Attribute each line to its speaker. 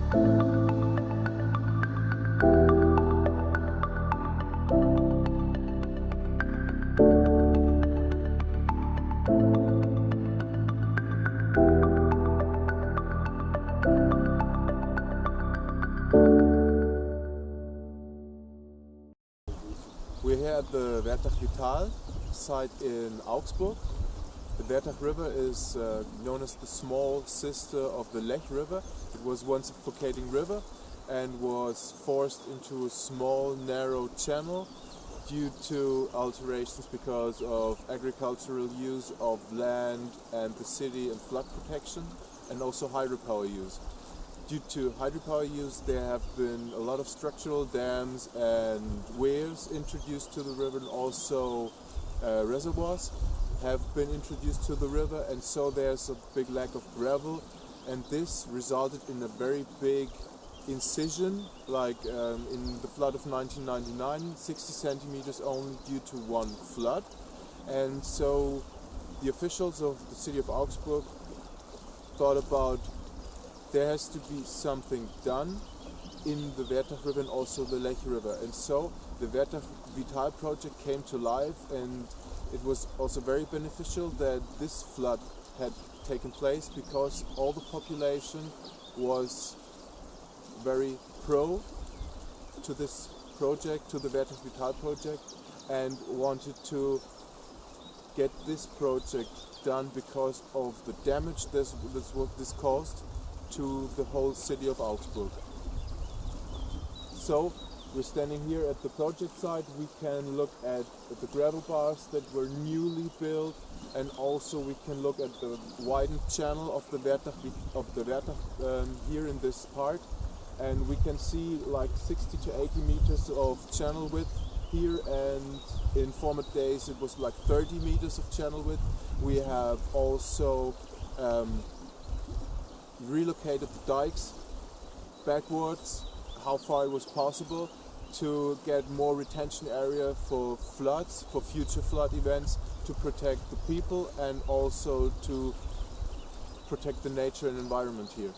Speaker 1: We're here at the Wertach site in Augsburg. The Wertach River is known as the small sister of the Lech River. It was once a forcating river and was forced into a small narrow channel due to alterations because of agricultural use of land and the city and flood protection, and also hydropower use. Due to hydropower use, there have been a lot of structural dams and weirs introduced to the river, and also reservoirs have been introduced to the river, and so there's a big lack of gravel, and this resulted in a very big incision, like in the flood of 1999, 60 centimeters only due to one flood. And so the officials of the city of Augsburg thought about there has to be something done in the Wertach River and also the Lech River. And so the Wertach Vital project came to life, and it was also very beneficial that this flood had taken place because all the population was very pro to this project, to the Wertach Vital project, and wanted to get this project done because of the damage this caused to the whole city of Augsburg. So we're standing here at the project site. We can look at the gravel bars that were newly built, and also we can look at the widened channel of the Wertach here in this part, and we can see like 60 to 80 meters of channel width here, and in former days it was like 30 meters of channel width. We have also relocated the dikes backwards how far it was possible to get more retention area for floods, for future flood events, to protect the people and also to protect the nature and environment here.